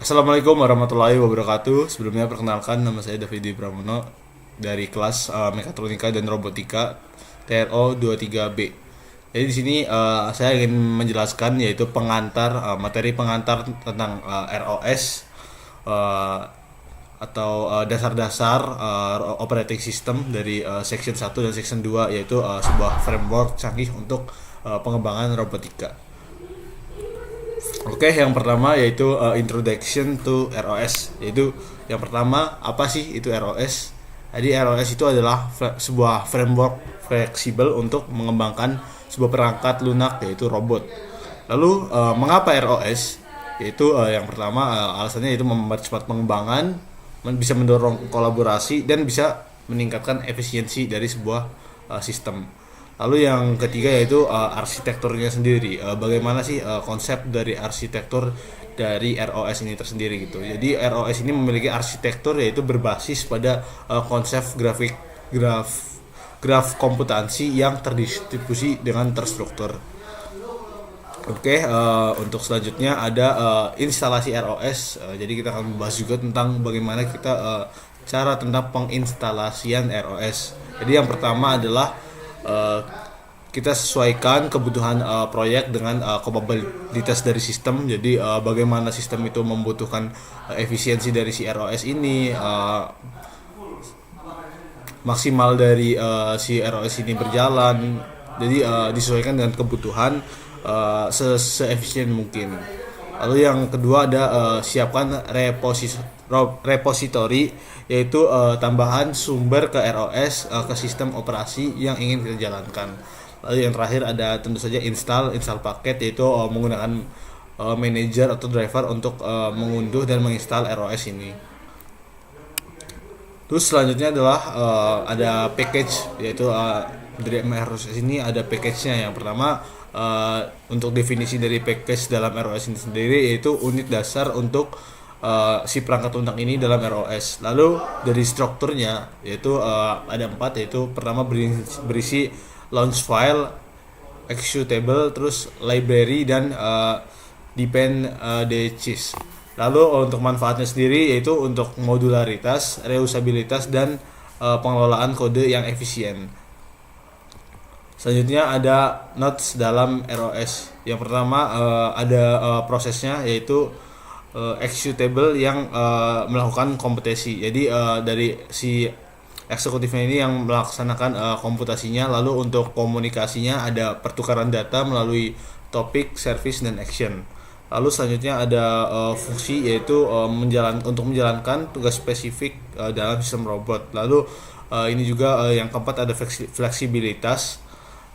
Assalamualaikum warahmatullahi wabarakatuh. Sebelumnya perkenalkan, nama saya Davidi Pramono dari kelas Mekatronika dan Robotika TRO 23B. Jadi di sini saya ingin menjelaskan yaitu materi pengantar tentang ROS eh, atau dasar-dasar operating system dari section 1 dan section 2, yaitu sebuah framework canggih untuk pengembangan robotika. Oke, yang pertama yaitu Introduction to ROS. Yaitu yang pertama, apa sih itu ROS? Jadi ROS itu adalah sebuah framework fleksibel untuk mengembangkan sebuah perangkat lunak, yaitu robot. Lalu mengapa ROS? Yaitu yang pertama, alasannya itu mempercepat pengembangan, bisa mendorong kolaborasi dan bisa meningkatkan efisiensi dari sebuah sistem. Lalu yang ketiga yaitu arsitekturnya sendiri. Bagaimana sih konsep dari arsitektur dari ROS ini tersendiri gitu. Jadi ROS ini memiliki arsitektur yaitu berbasis pada konsep graf komputansi yang terdistribusi dengan terstruktur. Oke, untuk selanjutnya ada instalasi ROS. Jadi kita akan membahas juga tentang bagaimana kita cara tentang penginstalasian ROS. Jadi yang pertama adalah uh, kita sesuaikan kebutuhan proyek dengan kapabilitas dari sistem. Jadi bagaimana sistem itu membutuhkan efisiensi dari si ROS ini, maksimal dari si ROS ini berjalan. Jadi disesuaikan dengan kebutuhan seefisien mungkin. Lalu yang kedua ada siapkan repository, yaitu tambahan sumber ke ROS, ke sistem operasi yang ingin kita jalankan. Lalu yang terakhir ada tentu saja install paket, yaitu menggunakan manager atau driver untuk mengunduh dan menginstal ROS ini. Terus selanjutnya adalah ada package, yaitu dari ROS ini ada package-nya. Yang pertama, untuk definisi dari package dalam ROS ini sendiri, yaitu unit dasar untuk si perangkat lunak ini dalam ROS. Lalu dari strukturnya yaitu ada 4, yaitu pertama berisi launch file, executable, terus library dan dependencies. Lalu untuk manfaatnya sendiri yaitu untuk modularitas, reusabilitas dan pengelolaan kode yang efisien. Selanjutnya ada nodes dalam ROS. Yang pertama ada prosesnya, yaitu executable yang melakukan komputasi. Jadi dari si eksekutifnya ini yang melaksanakan komputasinya. Lalu untuk komunikasinya ada pertukaran data melalui topik, service, dan action. Lalu selanjutnya ada fungsi, yaitu untuk menjalankan tugas spesifik dalam sistem robot. Lalu ini juga yang keempat ada fleksibilitas,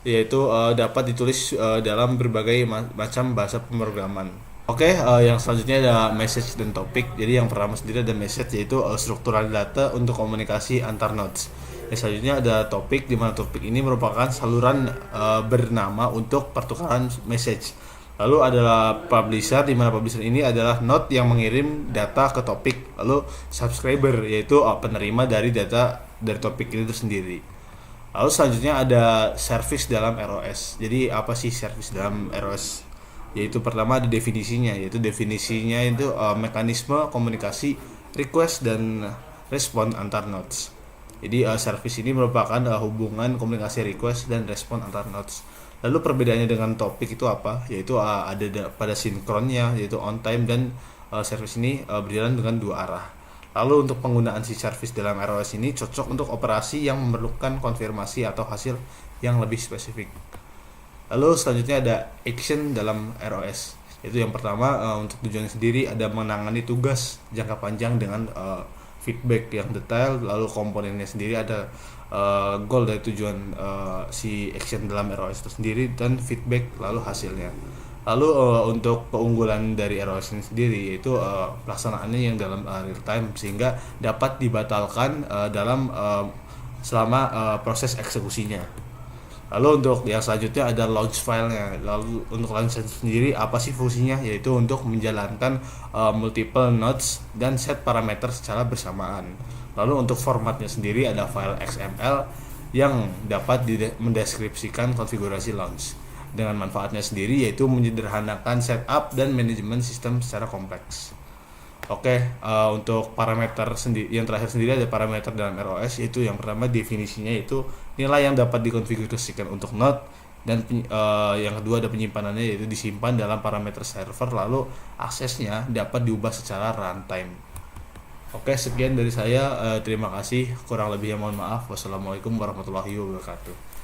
yaitu dapat ditulis dalam berbagai macam bahasa pemrograman. Oke, yang selanjutnya ada message dan topik. Jadi yang pertama sendiri ada message, yaitu struktural data untuk komunikasi antar nodes. Yang selanjutnya ada topik, di mana topik ini merupakan saluran bernama untuk pertukaran message. Lalu adalah publisher, di mana publisher ini adalah node yang mengirim data ke topik. Lalu subscriber, yaitu penerima dari data dari topik itu sendiri. Lalu selanjutnya ada service dalam ROS. Jadi apa sih service dalam ROS? Yaitu pertama ada definisinya, yaitu definisinya itu mekanisme komunikasi request dan respon antar nodes. Jadi service ini merupakan hubungan komunikasi request dan respon antar nodes. Lalu perbedaannya dengan topik itu apa? Yaitu ada pada sinkronnya, yaitu on time, dan service ini berjalan dengan dua arah. Lalu untuk penggunaan si service dalam ROS ini cocok untuk operasi yang memerlukan konfirmasi atau hasil yang lebih spesifik. Lalu selanjutnya ada action dalam ROS. Yaitu yang pertama untuk tujuannya sendiri ada menangani tugas jangka panjang dengan feedback yang detail. Lalu komponennya sendiri ada goal dari tujuan si action dalam ROS itu sendiri, dan feedback lalu hasilnya. Lalu untuk keunggulan dari ROS ini sendiri, yaitu pelaksanaannya yang dalam real time, sehingga dapat dibatalkan selama proses eksekusinya. Lalu untuk yang selanjutnya ada launch file-nya. Lalu untuk launch file sendiri apa sih fungsinya? Yaitu untuk menjalankan multiple nodes dan set parameter secara bersamaan. Lalu untuk formatnya sendiri ada file XML yang dapat mendeskripsikan konfigurasi launch. Dengan manfaatnya sendiri yaitu menyederhanakan setup dan manajemen sistem secara kompleks. Oke, untuk parameter sendiri yang terakhir sendiri ada parameter dalam ROS, yaitu yang pertama definisinya itu nilai yang dapat dikonfigurasikan untuk node, dan yang kedua ada penyimpanannya, yaitu disimpan dalam parameter server, lalu aksesnya dapat diubah secara runtime. Oke, sekian dari saya. Terima kasih. Kurang lebihnya mohon maaf. Wassalamualaikum warahmatullahi wabarakatuh.